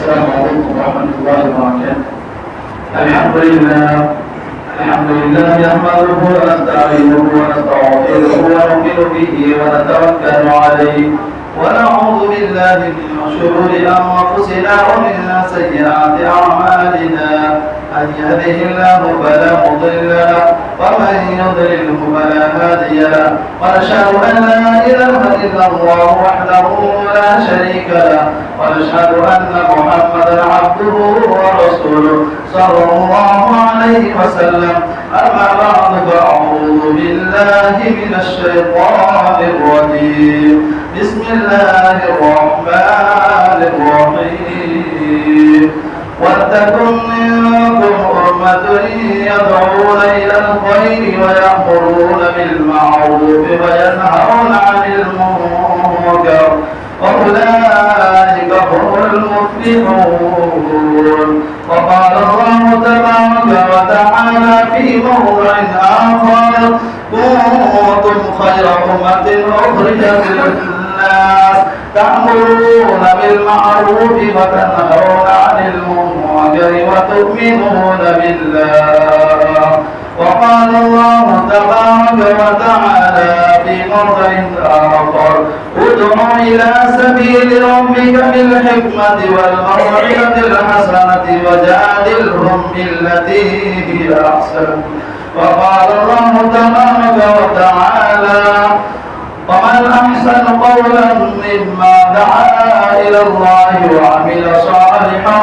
السلام عليكم ورحمة الله وبركاته. الحمد لله نحمده ونستعينه ونستغفره ونؤمن به ونتوكل عليه ونعوذ بالله من شرور أنفسنا ومن سيئات أعمالنا. من يهده الله فلا مضل له ومن يضلله فلا هادي له ونشهد أن لا إله إلا الله وحده لا شريك له ونشهد أن محمدا عبده ورسوله صلى الله عليه وسلم. أما بعد فأعوذ بالله من الشيطان الرجيم. بسم الله الرحمن الرحيم. ولتكن منكم أمة يدعون إلى الخير ويأمرون بالمعروف وينهون عن المنكر وأولئك هم المفلحون. وقال الله تبارك وتعالى في موضع آخر: كنتم خير أمة أخرجت للناس تأمرون بالمعروف وتنهون عن المنكر وتؤمنون بالله. وقال الله تبارك وتعالى في موضع آخر: ادع إلى سبيل ربك بالحكمة والموعظة الحسنة وجادلهم بالتي هي أحسن. وقال الله تبارك وتعالى: ومن أحسن قولا ممن دعا إلى الله وعمل صالحا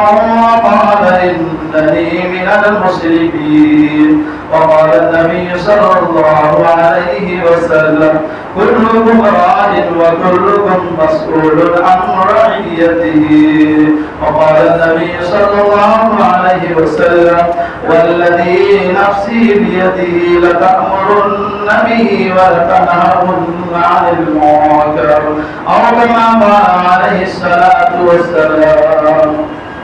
وقال إنني من المسلمين. وقال النبي صلى الله عليه وسلم: كلكم راع وكلكم مسؤول عن رعيته. وقال النبي صلى الله عليه وسلم: والذي نفسي بيده لتأمرن به ولتنهون عن المنكر أو كما قال عليه الصلاة والسلام.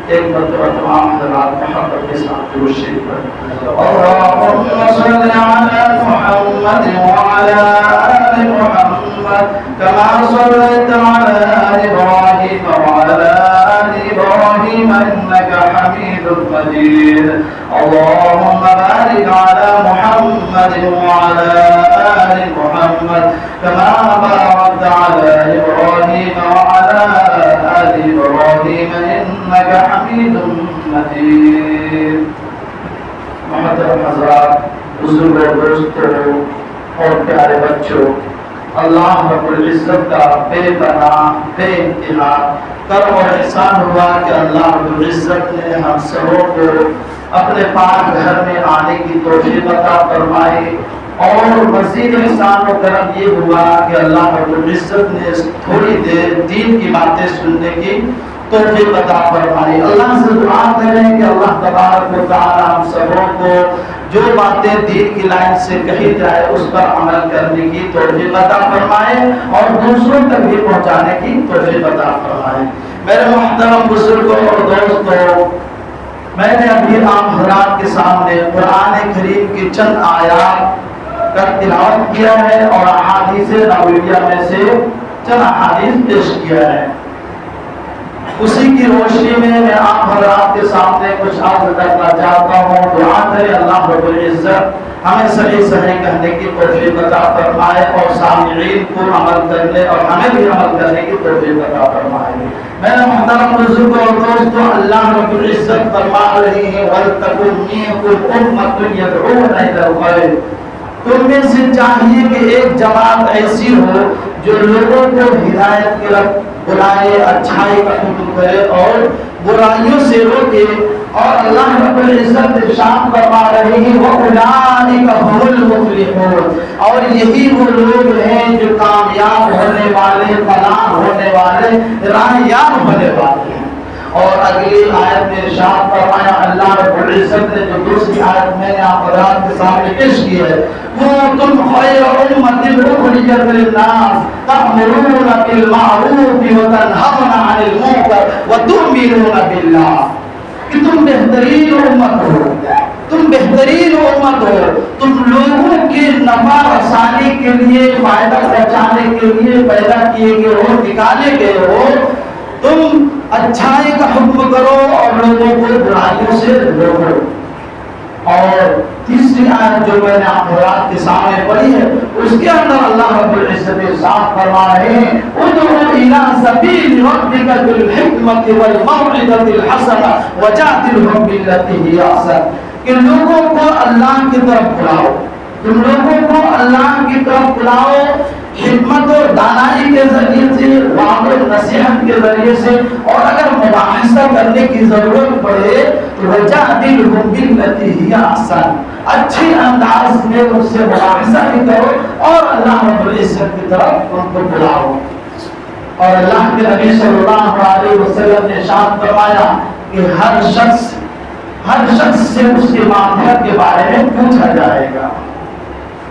ایک مرتبہ تمام حضرات محبت کے ساتھ درود شریف پڑھیں: اللهم صل على محمد وعلى آل محمد كما صليت على إبراهيم وعلى آل إبراهيم إنك حميد مجيد. اللهم بارك على محمد وعلى آل محمد كما باركت على إبراهيم وعلى آل إبراهيم إنك حميد مجيد. محترم حضرات، بزرگوں، دوستوں اور پیارے بچوں، اللہ رب العزت کا بے پناہ بے انتہا کرم اور احسان ہوا کہ اللہ رب العزت نے ہم سبوں کو اپنے پاک گھر میں آنے کی توفیق عطا فرمائی، اور مزید احسان و کرم یہ ہوا کہ اللہ رب العزت نے تھوڑی دیر دین کی باتیں سننے کی توفیق عطا فرمائی. اللہ سے دعا کریں کہ اللہ تبارک و تعالی ہم سبوں کو جو باتیں دین کی لائن سے کہی جائے اس پر عمل کرنے کی توفیق عطا فرمائے اور دوسروں تک بھی پہنچانے کی توفیق عطا فرمائے. میرے محترم بزرگوں اور دوستوں، میں نے ابھی آپ حضرات کے سامنے قرآن کریم کی چند آیات کا تلاوت کیا ہے اور احادیث نبویہ میں سے چند احادیث پیش کیا ہے. اسی کی روشنی میں آپ حضرات کے سامنے کچھ عرض کرنا چاہتا ہوں. دعا کرے اللہ رب العزت ہمیں صحیح کہنے کی توفیق عطا فرمائے اور سامعین کو عمل کرنے اور ہمیں بھی عمل کرنے کی توفیق عطا فرمائے. میرے محترم بزرگوں اور دوستوں، اللہ رب العزت فرما رہی ہے: وَلْتَكُن مِّنكُمْ أُمَّةٌ يَدْعُونَ إِلَى الْخَيْرِ. تم میں سے چاہیے کہ ایک جماعت ایسی ہو جو لوگوں کو ہدایت کی طرف بلائے، اچھائی کا حکم کرے اور برائیوں سے روکے. اور اللہ رب العزت ارشاد فرما رہی ہے: وَأُولَٰئِكَ هُمُ الْمُفْلِحُونَ. اور یہی وہ لوگ ہیں جو کامیاب ہونے والے، فلاح ہونے والے، راہیاب ہونے والے ہیں. اور اگلی آیت میں ارشاد فرمایا اللہ رب العزت نے، جو دوسری آیت میں نے آپ حضرات کے سامنے پیش کی ہے: كنتم خير أمة أخرجت للناس تأمرون بالمعروف وتنهون عن المنكر وتؤمنون بالله. کہ تم بہترین امت ہو، تم بہترین امت ہو، تم لوگوں کے نفع رسانی کے لیے، فائدہ پہنچانے کے لیے پیدا کیے گئے ہو، نکالے گئے ہو. تم اچھائی کا حکم کرو اور لوگوں کو برائیوں سے روکو۔ اور تیسری آیت جو میں نے آپ حضرات کے سامنے پڑھی ہے، اس کے اندر اللہ رب العزت ارشاد فرما رہے ہیں ادعو الی سبیل ربک بالحکمۃ والموعظۃ الحسنہ وجادلہم بالتی ہی احسن، کہ لوگوں کو اللہ کی طرف بلاؤ، تم لوگوں کو اللہ کی طرف بلاؤ حکمت اور دانائی کے ذریعے سے، وعظ و نصیحت کے ذریعے سے، اور اگر مباحثہ کرنے کی ضرورت پڑے تو وجادلہم بالتی ہی احسن، اچھے انداز میں اس سے مباحثہ بھی کرو اور اللہ رب العزت کی طرف ان کو بلاؤ۔ اور اللہ کے نبی صلی اللہ علیہ وسلم نے ارشاد فرمایا کہ ہر شخص سے اس کے معاملات کے بارے میں پوچھا جائے گا۔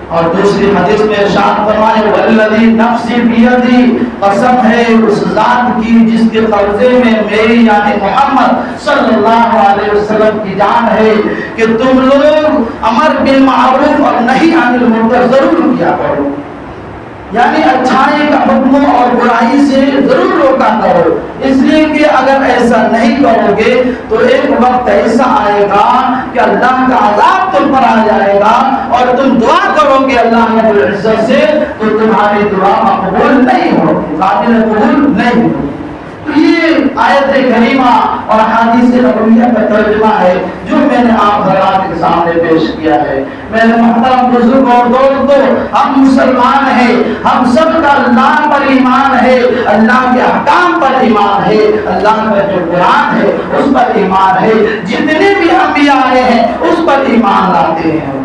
اور دوسری حدیث میں ارشاد فرمایا والذی نفسی بیدی، قسم ہے اس ذات کی جس کے قبضے میں میری یعنی محمد صلی اللہ علیہ وسلم کی جان ہے، کہ تم لوگ امر بالمعروف اور نہی عن المنکر ضرور کیا کرو، یعنی اچھائی کا حکم اور برائی سے ضرور روکا کرو، اس لیے کہ اگر ایسا نہیں کرو گے تو ایک وقت ایسا آئے گا کہ اللہ کا عذاب تم پر آ جائے گا اور تم دعا کرو گے اللہ رب العزت سے تو تمہاری دعا مقبول نہیں ہوگی، قابل قبول نہیں ہوگی۔ تو یہ آیت کریمہ اور حدیث نبویہ کا ترجمہ ہے جو میں نے آپ حضرات کے سامنے پیش کیا ہے۔ میرے محترم بزرگ اور دوستو، ہم مسلمان ہیں، ہم سب کا اللہ پر ایمان ہے، اللہ کے احکام پر ایمان ہے، اللہ کا جو قرآن ہے اس پر ایمان ہے، جتنے بھی انبیاء آئے ہیں اس پر ایمان لاتے ہیں۔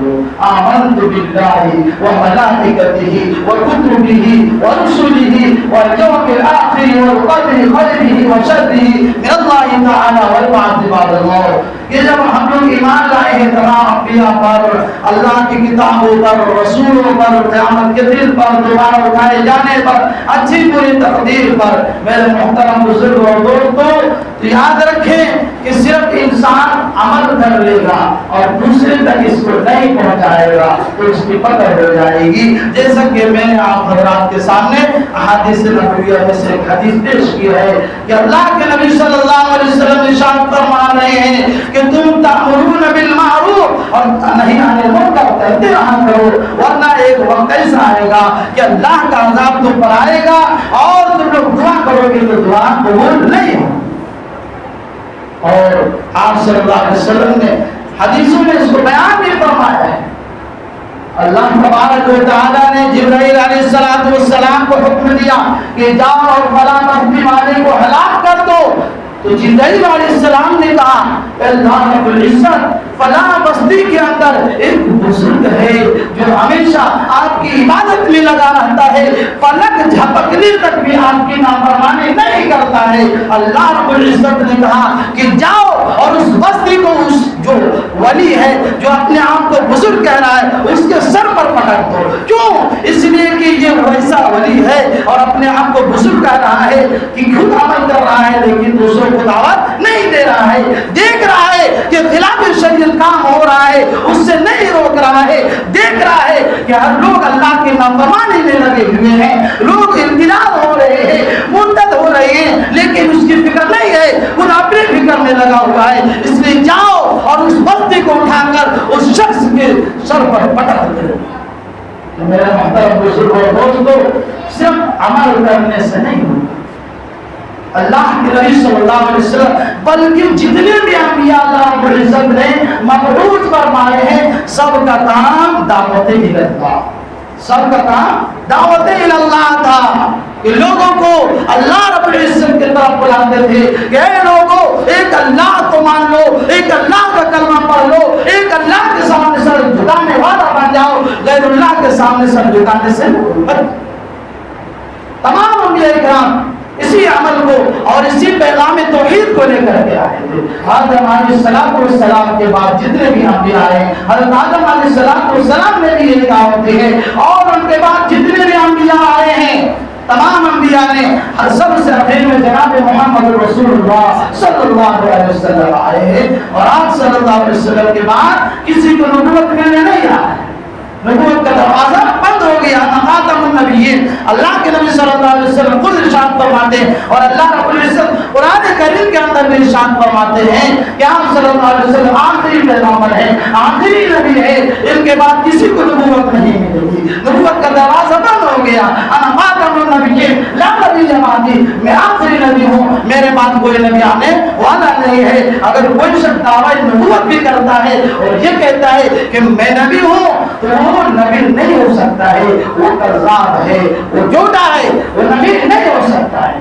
آمنت باللہ وملائکتہ وکتبہ ورسلہ والیوم الآخر والقدر خیرہ وشرہ من اللہ تعالی والبعث بعد الموت۔ یہ جب ہم لوگ ایمان لائے ہیں تمام انبیاء پر، اللہ کی کتابوں پر، رسولوں پر، قیامت کے دن پر، دوبارہ اٹھائے جانے پر، اچھی بری تقدیر پر، میرے محترم بزرگ اور دوستو تو یاد رکھیں کہ صرف انسان عمل کر لے گا اور دوسرے تک اس کو نہیں پہنچائے گا تو اس کی پکڑ ہو جائے گی۔ جیسا کہ میں نے آپ حضرات کے سامنے احادیث نبویہ میں سے ایک حدیث پیش کی ہے کہ اللہ کے نبی صلی اللہ علیہ وسلم ارشاد فرما رہے ہیں کہ تم تأمرون بالمعروف اور نہی عن المنکر کرتے رہا کرو، ورنہ ایک وقت ایسا آئے گا کہ اللہ کا عذاب تم پر آئے گا اور تم لوگ دعا کرو گے تو دعا قبول نہیں ہوگی۔ اور آپ صلی اللہ علیہ وسلم نے حدیثوں میں اس کو بیان بھی فرمایا ہے۔ اللہ تبارک و تعالیٰ نے جبرائیل علیہ السلام کو حکم دیا کہ جاؤ اور فلاں بستی والے کو ہلاک کر دو، تو جبرائیل علیہ السلام نے کہا اللہ رب العزت فلاں بستی کے اندر ایک بزرگ ہے جو ہمیشہ آپ کی عبادت میں لگا رہتا ہے، پلک جھپکنے تک بھی آپ کی نافرمانی نہیں کرتا ہے۔ اللہ رب العزت نے کہا کہ جاؤ اور اس بستی کو، اس جو ولی ہے جو اپنے آپ کو بزرگ کہہ رہا ہے، اس کے سر پر پکڑ دو۔ کیوں؟ اس لیے کہ یہ ویسا ولی ہے اور اپنے آپ کو بزرگ کہہ رہا ہے کہ خود عمل کر رہا ہے لیکن دوسروں کو دعوت نہیں دے رہا ہے، دیکھ رہا ہے کہ خلاف شریعت کام ہو رہا ہے اس سے نہیں روک رہا ہے، دیکھ رہا ہے کہ ہر لوگ اللہ کی نافرمانی میں لگے ہوئے ہیں، لوگ انقلاب ہو رہے ہیں، مرتد ہو رہے ہیں، لیکن اس کی فکر نہیں ہے، خود اپنے فکر میں لگا ہوا ہے۔ اس لیے جاؤ اور اس بستی کو اٹھا کر اس شخص کے سر پر پٹک دو۔ میرے محترم بزرگوں اور دوستوں، صرف عمل کرنے سے نہیں ہوتا۔ اللہ کے نبی صلی اللہ علیہ وسلم بلکہ جتنے بھی انبیاء اللہ رب العزت نے مبعوث فرمائے ہیں سب کا کام دعوت اللہ، سب کا کام دعوت اللہ تھا کہ لوگوں کو اللہ رب العزت کی طرف بلاتے تھے کہ اے لوگوں ایک اللہ کو مان لو، ایک اللہ کا کلمہ پڑھ لو، ایک اللہ کے سامنے سر جھکانے والا بن جاؤ، غیر اللہ کے سامنے سر جھکانے سے تمام انبیاء کرام اسی عمل کو اور اسی پیغام توحید کو لے کر کے آئے تھے۔ آدم علیہ السلام کے بعد جتنے بھی انبیاء آئے، حضرت آدم علیہ السلام نے بھی یہ دعوت دی ہے، اور ان کے بعد جتنے بھی انبیاء آئے ہیں تمام انبیاء نے سب سے اخیر میں جناب محمد رسول اللہ صلی اللہ علیہ وسلم آئے ہیں، اور آپ صلی اللہ علیہ وسلم کے بعد کسی کو نبوت ملنے نہیں آئے۔ نبوت کا دروازہ بند ہو گیا. خاتم النبیین اللہ کے نبی صلی اللہ علیہ وسلم خود ارشاد فرماتے ہیں اور اللہ رب العزت قرآن کریم کے اندر بھی ارشاد فرماتے ہیں کہ آپ صلی اللہ علیہ وسلم آخری پیغمبر ہیں, آخری نبی ہے, ان کے بعد کسی کو نبوت نہیں ملے گی. نبوت کا دروازہ بند ہو گیا. انا خاتم النبیین لا نبی بعدی, میں آخری نبی ہوں, میرے بعد کوئی نبی آنے والا نہیں ہے. اگر کوئی شخص دعویٰ نبوت بھی کرتا ہے اور یہ کہتا ہے کہ میں نبی ہوں تو وہ نبی نہیں ہو سکتا ہے, وہ کذاب ہے, وہ جھوٹا ہے, وہ نبی نہیں ہو سکتا ہے.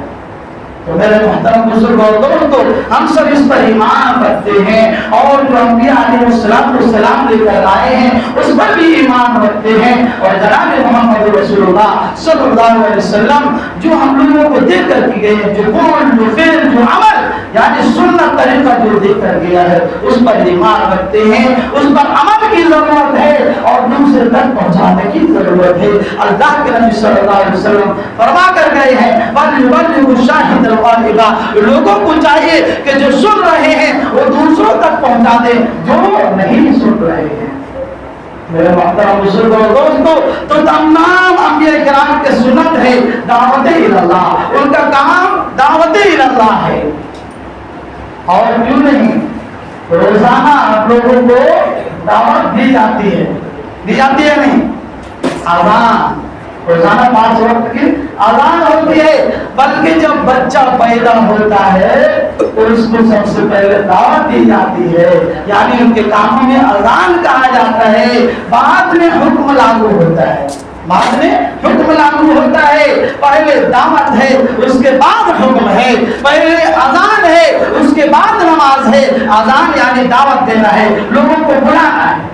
تو میرے محترم بزرگ اور دوستو, ہم سب اس پر ایمان رکھتے ہیں اور جو انبیاء علیہ السلام لے کر آئے ہیں اس پر بھی ایمان رکھتے ہیں. اور جناب محمد رسول اللہ صلی اللہ علیہ وسلم جو ہم لوگوں کو دے کر کی گئے ہیں, جو قول, جو فعل, جو عمل, یعنی سنت طریقہ جو دے کر گیا ہے اس پر ایمان رکھتے ہیں. اس پر عمل کی ضرورت ہے اور دوسرے تک پہنچانے کی ضرورت ہے. اللہ کے نبی صلی اللہ علیہ وسلم فرما کر گئے ہیں بلغ الشاہد الغائبہ, لوگوں کو چاہیے کہ جو سن رہے ہیں وہ دوسروں تک پہنچا دیں جو نہیں سن رہے ہیں. میرے محترم بزرگ اور دوستو, تو تمام انبیاء کرام کے سنت ہے دعوت اللہ, ان کا کام دعوت اللہ ہے. اور کیوں نہیں, روزانہ آپ لوگوں کو دعوت دی جاتی ہے نہیں؟ اذان روزانہ 5 وقت کی اذان ہوتی ہے. بلکہ جب بچہ پیدا ہوتا ہے تو اس کو سب سے پہلے دعوت دی جاتی ہے, یعنی ان کے کاموں میں اذان کہا جاتا ہے. بعد میں حکم لاگو ہوتا ہے, بعد میں حکم لاگو ہوتا ہے. پہلے دعوت ہے, اس کے بعد حکم ہے. پہلے اذان ہے, اس کے بعد نماز ہے. اذان یعنی دعوت دینا ہے, لوگوں کو بلانا ہے.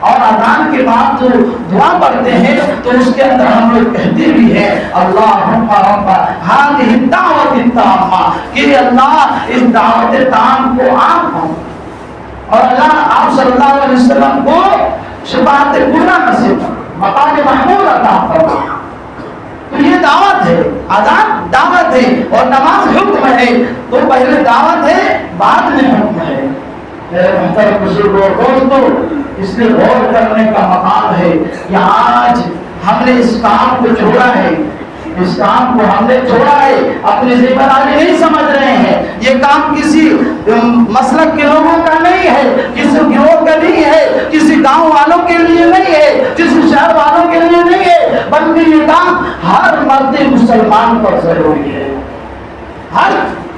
اور اذان کے بعد جو دعا پڑھتے ہیں تو اس کے اندر ہم لوگ کہتے بھی ہیں اللہم رب ہذہ الدعوۃ التامہ, کہ اللہ اس دعوت تام کو عام ہو اور اللہ آپ صلی اللہ علیہ وسلم کو شفاعت کبریٰ نصیب, مقام محمود عطا فرما. تو یہ دعوت ہے, اذان دعوت ہے اور نماز حکم ہے. تو پہلے دعوت ہے, بعد میں حکم ہے. میرے محترم بزرگوں اور دوستوں, اس لیے غور کرنے کا مقام ہے کہ آج ہم نے اس کام کو چھوڑا ہے, اس کام کو ہم نے چھوڑا ہے, اپنی ذمہ داری نہیں سمجھ رہے ہیں. یہ کام کسی مسلک کے لوگوں کا نہیں ہے, کسی گروہ کا نہیں ہے, کسی گاؤں والوں کے لیے نہیں ہے, کسی شہر والوں کے لیے نہیں ہے, بلکہ یہ کام ہر مرد مسلمان پر ضروری ہے. ہر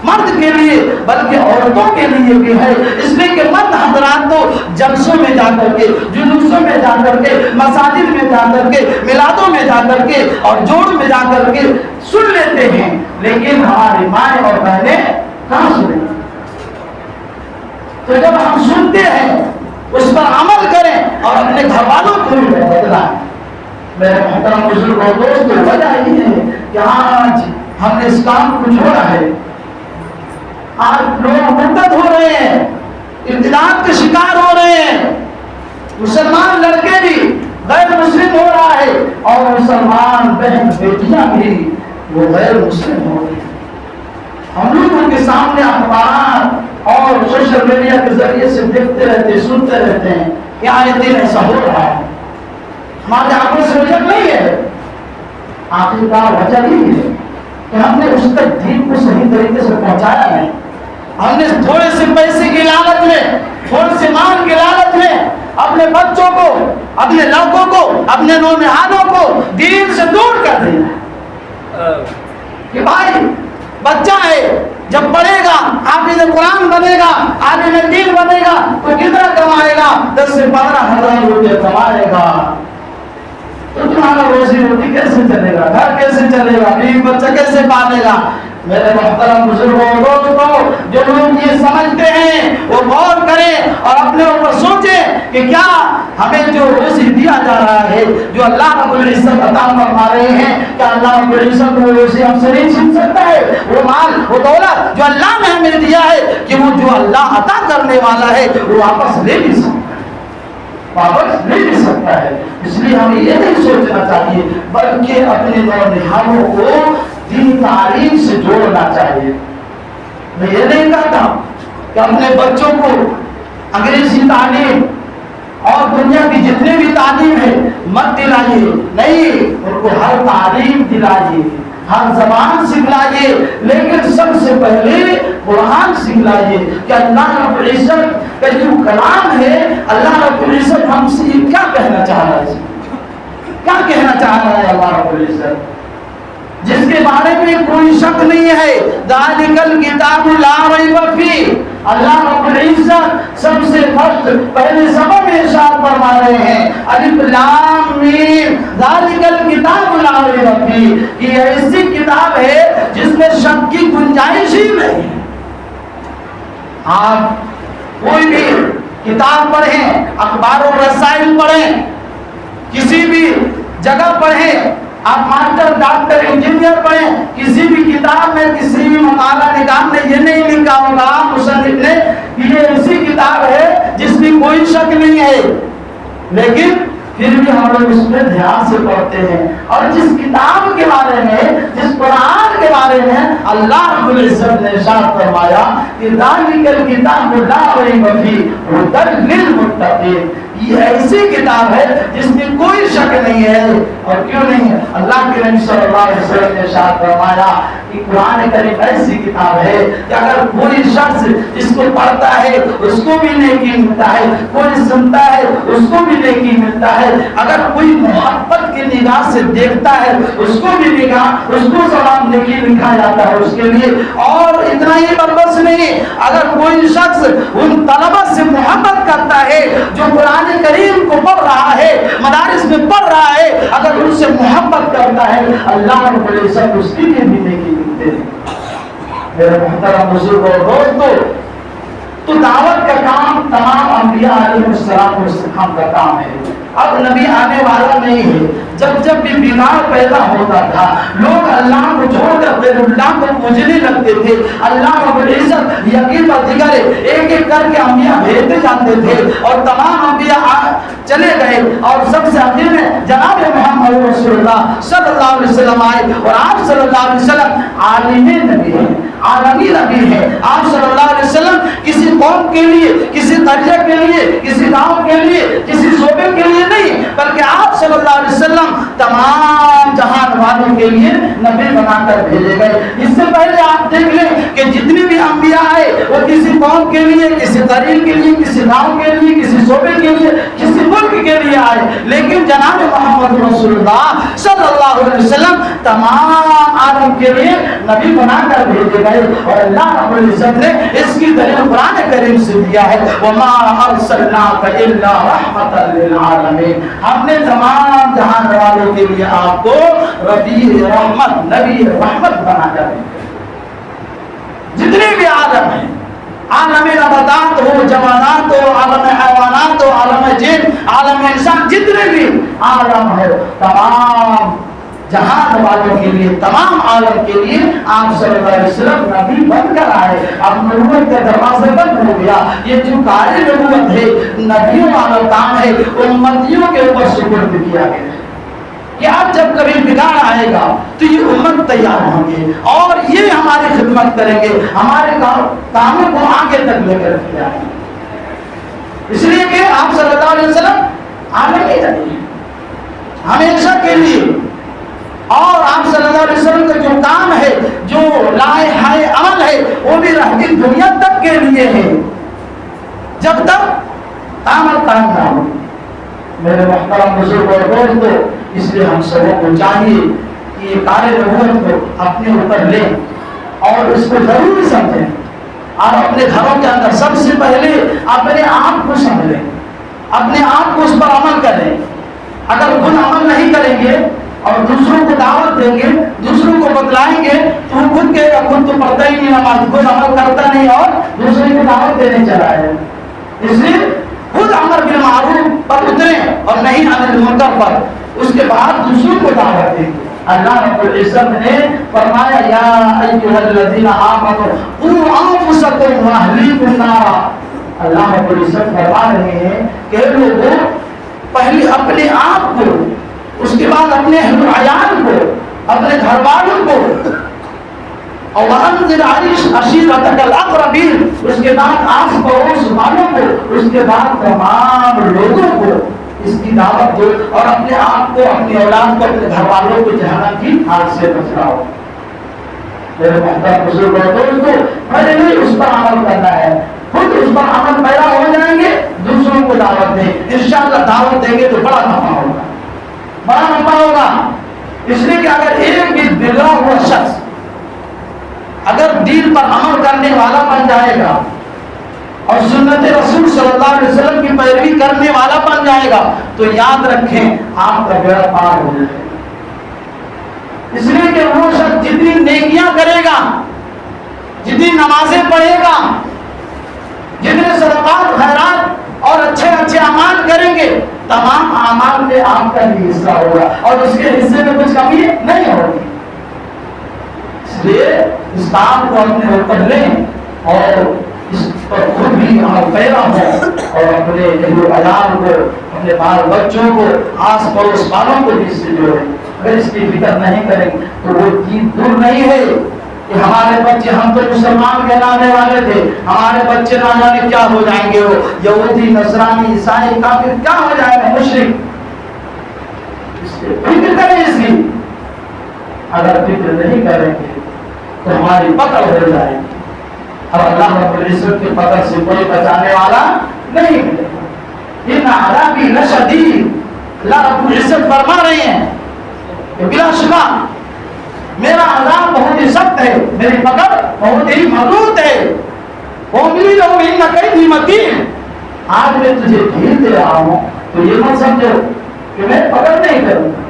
مرد کے لیے بلکہ عورتوں کے لیے بھی ہے. اس لیے کہ مرد حضرات تو جلسوں میں جا کر کے, جلوسوں میں جا کر کے, مساجد میں جا کر کے, میلادوں میں جا کر کے اور جوڑ میں جا کر کے سن لیتے ہیں, لیکن ہماری مائیں اور بہنیں کہاں سنیں. تو جب ہم سنتے ہیں اس پر عمل کریں اور اپنے گھر والوں کو بھی بدلائیں. میرے محترم بزرگ اور دوستوں, وجہ یہ ہے کہ آج ہم نے اس کام کو چھوڑا ہے. آج لوگ مرتد ہو رہے ہیں, ارتداد کے شکار ہو رہے ہیں. مسلمان لڑکے بھی غیر مسلم ہو رہا ہے اور مسلمان بہن بیٹیاں بھی وہ غیر مسلم ہو رہی ہیں. ہم لوگوں کے سامنے اخبارات اور سوشل میڈیا کے ذریعے سے دیکھتے رہتے, سنتے رہتے ہیں کہ آئے دن ایسا ہو رہا ہے. ہمارے آنکھوں سے وجہ نہیں ہے. آخرکار وجہ نہیں ہے کہ ہم نے اس تک دین کو صحیح طریقے سے پہنچایا نہیں. ہم نے تھوڑے سے پیسے کی لالچ میں, تھوڑے سے مال کی لالچ میں اپنے بچوں کو, اپنے لڑکوں کو, اپنے نونہالوں کو دین سے دور کر دیا کہ بھائی بچہ ہے, جب پڑھے گا, حافظ قرآن بنے گا, عالم دین بنے گا تو کتنا کمائے گا؟ 10 سے 15 ہزار روپے کمائے گا. تو تمہارا روزی روٹی کیسے چلے گا, گھر کیسے چلے گا, بیوی بچہ کیسے پالے گا؟ میرے محترم بزرگوں دوستوں, جو لوگ یہ سمجھتے ہیں وہ غور کریں اور اپنے اوپر سوچیں کہ کیا ہمیں جو روزی دیا جا رہا ہے, جو اللہ رب العزت عطا فرما رہے ہیں, کیا اللہ رب العزت وہ روزی ہم سے نہیں چھین سکتا ہے؟ وہ مال, وہ دولت جو اللہ نے ہمیں دیا ہے, کہ وہ جو اللہ عطا کرنے والا ہے وہ واپس لے بھی سکتا ہے, واپس لے بھی سکتا ہے. اس لیے ہمیں یہ نہیں سوچنا چاہیے بلکہ اپنے نونہالوں کو دین تعلیم سے جوڑنا چاہیے. میں یہ نہیں کہتا کہ اپنے بچوں کو انگریزی تعلیم اور دنیا کی جتنے بھی تعلیم ہے مت دلائیے، نہیں، ان کو ہر تعلیم دلائیے، ہر زبان سکھلائیے، لیکن سب سے پہلے قرآن سکھلائیے کہ اللہ رب العزت کا جو کلام ہے، اللہ رب العزت ہم سے کیا کہنا چاہ رہا ہے، کیا کہنا چاہ رہا ہے اللہ رب العزت، جس کے بارے میں کوئی شک نہیں ہے، ذالک الکتاب لا ریب فیہ۔ اللہ رب العزت سب سے فرسٹ پہلے سبق میں ارشاد فرما رہے ہیں الف لام میم ذالک الکتاب لا ریب فیہ، یہ ایسی کتاب ہے جس میں شک کی گنجائش ہی نہیں ہے۔ آپ کوئی بھی کتاب پڑھیں، اخبار و رسائل پڑھیں، کسی بھی جگہ پڑھیں، آپ ماسٹر ڈاکٹر انجینئر پڑھیں، کسی بھی کتاب میں کسی بھی مقالہ نگار نے یہ نہیں لکھا ہوگا مصنف نے کہ یہ ایسی کتاب ہے جس میں کوئی شک نہیں ہے، لیکن پھر بھی ہم لوگ اس میں دھیان سے پڑھتے ہیں۔ اور جس کتاب کے بارے میں، جس قرآن کے بارے میں اللہ رب العزت نے ارشاد فرمایا کہ ذالک الکتاب لا ریب فیہ ھدی للمتقین، یہ ایسی کتاب ہے جس میں کوئی شک نہیں ہے۔ اور کیوں نہیں ہے؟ اللہ کے نبی صلی اللہ علیہ وسلم نے ارشاد فرمایا کہ قرآن کریم ایسی کتاب ہے کہ اگر کوئی شخص اس کو پڑھتا ہے اس کو بھی نیکی ملتا ہے، کوئی سنتا ہے اس کو بھی نیکی ملتا ہے، اگر کوئی محبت کی نگاہ سے دیکھتا ہے اس کو بھی نگاہ، اس کو ثواب نیکی لکھا جاتا ہے اس کے لیے۔ اور اتنا ہی بس نہیں، اگر کوئی شخص ان طلبہ سے محبت کرتا ہے جو قرآن کریم کو پڑھ رہا ہے، مدارس میں پڑھ رہا ہے، اگر ان سے محبت کرتا ہے اللہ رب العزت اس کے لیے بھی نیکی ملتے ہیں۔ میرے محترم بزرگ اور دوستو، تو دعوت کا کام تمام انبیاء علیہ السلام کا کام ہے۔ اب نبی آنے والا نہیں ہے، جب جب بھی بگاڑ پیدا ہوتا تھا لوگ اللہ کو چھوڑ کر غیر اللہ کو پوجنے لگتے تھے، اللہ رب العزت یقین پر دیگر ایک ایک کر کے انبیاء بھیجتے جاتے تھے اور تمام انبیاء چلے گئے، اور سب سے آخر میں جناب محمد رسول اللہ صلی اللہ علیہ وسلم آئے، اور آپ صلی اللہ علیہ وسلم عالم نبی ہیں، عالمی نبی ہیں۔ آپ صلی اللہ علیہ وسلم کسی قوم کے لیے، کسی قریہ کے لیے، کسی گاؤں کے لیے، کسی صوبے کے لیے نہیں، بلکہ آپ صلی اللہ علیہ وسلم تمام جہان والوں کے لیے نبی بنا کر بھیجے گئے۔ اس سے پہلے آپ دیکھ لیں کہ جتنے بھی انبیاء آئے وہ کسی قوم کے لیے، کسی قریہ کے لیے، کسی گاؤں کے لیے، کسی صوبے کے لیے، کسی ملک کے لیے آئے، لیکن جناب محمد رسول اللہ صلی اللہ علیہ وسلم تمام عالم کے لیے نبی بنا کر بھیجے گئے۔ اور اللہ رب العزت نے اس کی دلیل قرآن کریم سے دیا ہے وَمَا أَرْسَلْنَاكَ إِلَّا رَحْمَةً لِلْعَالَمِينَ، ہم نے تمام جہان والوں کے لیے آپ کو ربی رحمت، نبی رحمت بنا کر بھیجا۔ جتنے بھی عالم ہیں، عالم نباتات ہو، جمادات ہو، عالم حیوانات ہو، عالم جن، عالم انسان، جتنے بھی عالم ہے تمام جہان والوں کے لیے، تمام عالم کے لیے آپ صلی اللہ علیہ وسلم نبی بن کر آئے۔ اب نبوت کا دروازہ بند ہو گیا، یہ جو کار نبوت ہے نبیوں والا کام ہے امتیوں کے اوپر سپرد کیا گیا کہ اب جب کبھی بگاڑ آئے گا تو یہ امت تیار ہوں گے اور یہ ہماری خدمت کریں گے، ہمارے کاموں کو آگے تک لے کر جائیں گے۔ اس لیے کہ آپ صلی اللہ علیہ وسلم عالمی نبی ہیں ہمیشہ کے لیے، اور آپ صلی اللہ علیہ وسلم کا جو کام ہے، جو لائحہ عمل ہے، وہ بھی رہتی دنیا تک کے لیے ہے، جب تک قیامت قائم نہ ہو۔ میرے محترم بزرگ اور دوستو، اس لیے ہم سبوں کو چاہیے کہ یہ کار نبوت کو اپنے اوپر لیں اور اس کو ضروری سمجھیں، اور اپنے گھروں کے اندر سب سے پہلے اپنے آپ کو سمجھیں، اپنے آپ کو اس پر عمل کریں۔ اگر خود عمل نہیں کریں گے اور دوسروں کو دعوت دیں گے، دوسروں کو بتلائیں گے، تو وہ خود کہے گا خود تو پڑھتا ہی نہیں نماز، خود عمل کرتا نہیں اور دوسرے کو دعوت دینے چلا ہے۔ اس لیے خود امر بالمعروف پر اتریں اور نہیں عن المنکر پر، اس کے بعد دوسروں کو دعوت دیں گے۔ اللہ رب العزت نے فرمایا یا ایھا الذین آمنوا قوا انفسکم واہلیکم نارا، اللہ رب العزت فرما رہے ہیں کہ لوگوں پہلے اپنے آپ کو، اس کے بعد اپنے اہل و عیال کو، اپنے گھر والوں کو اور وَأَنذِرْ عَشِيرَتَكَ الْأَقْرَبِينَ، اس کے بعد آس پڑوس والوں کو، اس کے بعد تمام لوگوں کو اس کی دعوت دو، اور اپنے آپ کو، اپنی اولاد کو، اپنے گھر والوں کو جہنم کی آگ سے بچاؤ۔ میرے محترم بزرگ اور دوستو، پہلے نہیں اس پر عمل کرنا ہے، خود اس پر عمل پیدا ہو جائیں گے، دوسروں کو دعوت دیں، انشاءاللہ دعوت دیں گے تو بڑا نفع ہوگا، بڑا نفع ہوگا۔ اس لیے کہ اگر ایک بھی بگڑا ہوا شخص اگر دین پر عمل کرنے والا بن جائے گا اور سنت رسول صلی اللہ علیہ وسلم کی پیروی کرنے والا بن جائے گا تو یاد رکھیں آپ کا بیڑا پار ہو جائے گا۔ اس لیے کہ وہ شخص جتنی نیکیاں کرے گا، جتنی نمازیں پڑھے گا، جتنے صدقات خیرات اور اچھے اچھے اعمال کریں گے، تمام اعمال میں آپ کا بھی حصہ ہوگا اور اس کے حصے میں کچھ کمی نہیں ہوگی۔ اس لیے اس کام کو اپنے اوپر لیں اور اس پر خود بھی عمل پیرا ہو، اور اپنے اہل و عیال کو، اپنے بال بچوں کو، آس پڑوس والوں کو بھی اس سے جوڑیں۔ اگر اس کی فکر نہیں کریں تو وہ چیز دور نہیں ہے کہ ہمارے بچے، ہم تو مسلمان کہلانے والے تھے، ہمارے بچے نہ جانے کیا ہو جائیں گے، وہ یہودی، نصرانی، عیسائی، کافر کیا ہو جائیں گے، مشرک۔ فکر کریں اس کی، اگر فکر نہیں کریں گے تو ہماری پکڑ ہو جائے گی، اور اللہ رب العزت کی پکڑ سے کوئی بچانے والا نہیں ملے گا۔ ان عذابی لشدید، اللہ رب العزت فرما رہے ہیں کہ بلا شبہ میرا عذاب بہت ہی سخت ہے، میری پکڑ بہت ہی مضبوط ہے۔ وَأُمْلِي لَهُمْ إِنَّ كَيْدِي مَتِينٌ، آج میں تجھے ڈھیل دے رہا ہوں تو یہ مت سمجھو کہ میں پکڑ نہیں کروں گا۔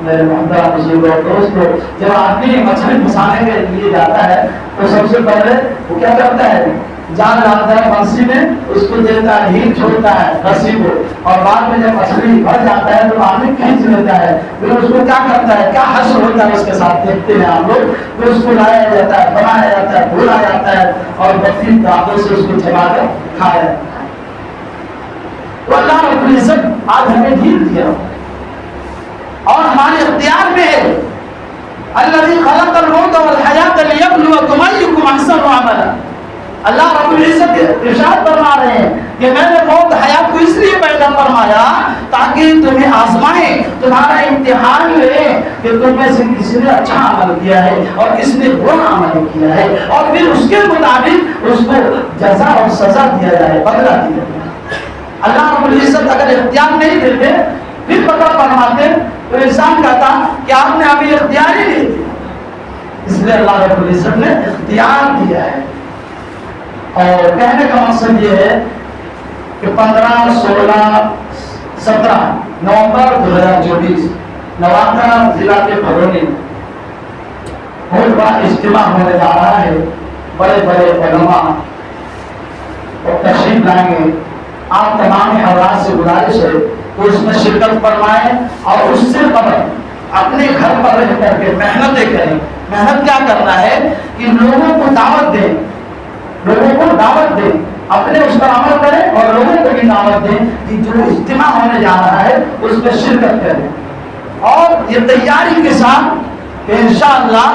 میرے محترم بزرگ اور دوستو، جب آدمی مچھلی پھنسانے کے لیے جاتا ہے تو سب سے پہلے وہ کیا کرتا ہے، جال ڈالتا ہے بنسی میں، اس کو دیتا ہے، ڈھیل چھوڑتا ہے رسی کو، اور بعد میں جب مچھلی بھر جاتا ہے تو آدمی کھینچ لیتا ہے، پھر اس کو کیا کرتا ہے، کیا حشر ہوتا ہے اس کے ساتھ، دیکھتے ہیں آپ لوگ، پھر اس کو لایا جاتا ہے، بنایا جاتا ہے، دھویا جاتا ہے، اور بڑی دانتوں سے اس کو چبا کر کھایا جاتا ہے۔ تو اللہ رب العزت آج ہمیں ڈھیل دیا اور ہمارے اختیار میں ہے۔ الذی خلق الموت والحیات لیبلوکم ایکم احسن عملا، اللہ رب العزت ارشاد فرما رہے ہیں کہ میں نے موت حیات کو اس لیے پیدا فرمایا تاکہ تمہیں آزمائے، تمہارا امتحان لے کہ تم میں سے کسی نے اچھا عمل کیا ہے اور کس نے برا عمل کیا ہے، اور پھر اس کے مطابق اس کو جزا اور سزا دیا جائے، بدلہ دیا جائے۔ اللہ رب العزت اگر اختیار نہیں دیتے، پھر پکڑ فرماتے، تو انسان کہتا کہ آپ نے ابھی اختیار ہی نہیں دیا۔ اس لیے اللہ رب العزت نے اختیار دیا ہے۔ اور کہنے کا مقصد یہ ہے کہ 15، 16، 17 نومبر 2024 نوادا ضلع کے بھرونی میں بہت بڑا اجتماع ہونے جا رہا ہے۔ بڑے بڑے علماء اور تشریف لائیں گے۔ آپ تمام حضرات سے گزارش ہے کہ اس میں شرکت فرمائیں، اور اس سے قبل اپنے گھر پر رہ کر کے محنتیں کریں۔ محنت کیا کرنا ہے کہ لوگوں کو دعوت دیں، لوگوں کو دعوت دیں، اپنے اس پر عمل کریں اور لوگوں کو بھی دعوت دیں کہ جو اجتماع ہونے جا رہا ہے اس میں شرکت کریں، اور یہ تیاری کے ساتھ کہ انشاءاللہ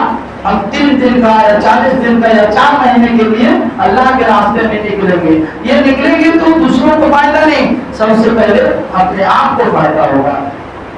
ہم 3 دن کا یا 40 دن کا یا 4 مہینے کے لیے اللہ کے راستے میں نکلیں گے۔ یہ نکلیں گے تو دوسروں کو فائدہ نہیں، سب سے پہلے اپنے آپ کو فائدہ ہوگا۔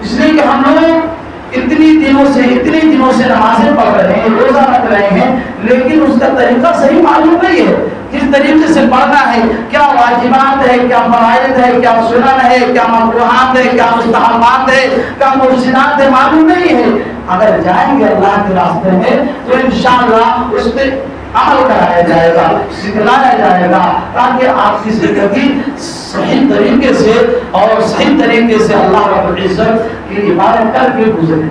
اس لیے کہ ہم لوگ اتنی دنوں سے نمازیں پڑھ رہے ہیں، روزہ رکھ رہے ہیں، لیکن اس کا طریقہ صحیح معلوم نہیں ہے، کس طریقے سے پڑھنا ہے، کیا واجبات ہے، کیا فرائض ہے، کیا سنن ہے، کیا مکروہات ہے، کیا مستحبات ہے، کیا مفسدات ہے، معلوم نہیں ہے۔ اگر جائیں گے اللہ کے راستے میں تو انشاءاللہ اس پہ عمل کرایا جائے گا، سکھلایا جائے گا، تاکہ آپ کی زندگی صحیح طریقے سے اور صحیح طریقے سے اللہ رب العزت کی عبادت کر کے گزرے۔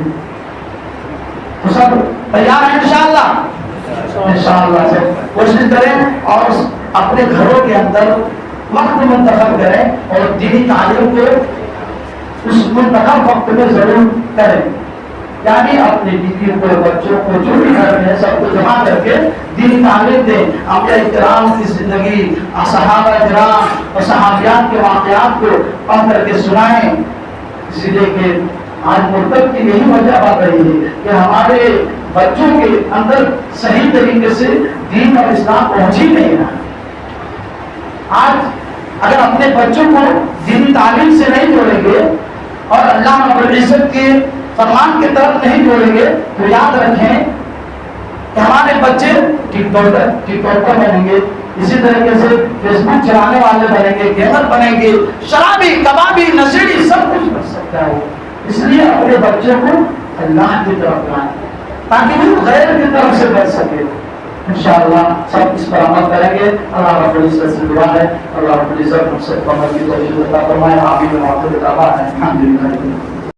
تو سب تیار ہیں انشاءاللہ سے کوشش کریں اور اپنے گھروں کے اندر وقت منتخب کریں اور دینی تعلیم کو اس منتخب وقت میں ضرور کریں، یعنی اپنے بیوی کو، بچوں کو، جو بھی گھر میں سب کو جمع کر کے دینی تعلیم دیں، انبیاء کرام کی زندگی، صحابہ کرام اور صحابیات کے واقعات کو پڑھ کر کے سنائیں۔ اسی لیے کہ آج مرتب کی یہی وجہ بات رہی ہے کہ ہمارے بچوں کے اندر صحیح طریقے سے دین اور اسلام پہنچ ہی نہیں رہا. آج اگر اپنے بچوں کو دینی تعلیم سے نہیں جوڑیں گے اور اللہ رب العزت کے فرمان کی طرف نہیں جوڑیں گے تو یاد رکھیں کہ ہمارے بچے ٹک ٹاکر بنیں گے، اسی طریقے سے فیس بک چلانے والے بنیں گے، گیمر بنیں گے، شرابی، کبابی، نشیڑی، سب کچھ بن سکتا ہے. اس لیے اپنے بچوں کو اللہ کی طرف لائیں تاکہ وہ غیر کی طرف سے بچ سکے. انشاءاللہ سب اس پر عمل کریں گے. اللہ رب العزت سے دعا ہے، اللہ رب العزت ہم سب کو عمل کی توفیق عطا فرمائے. آمین. الحمدللہ.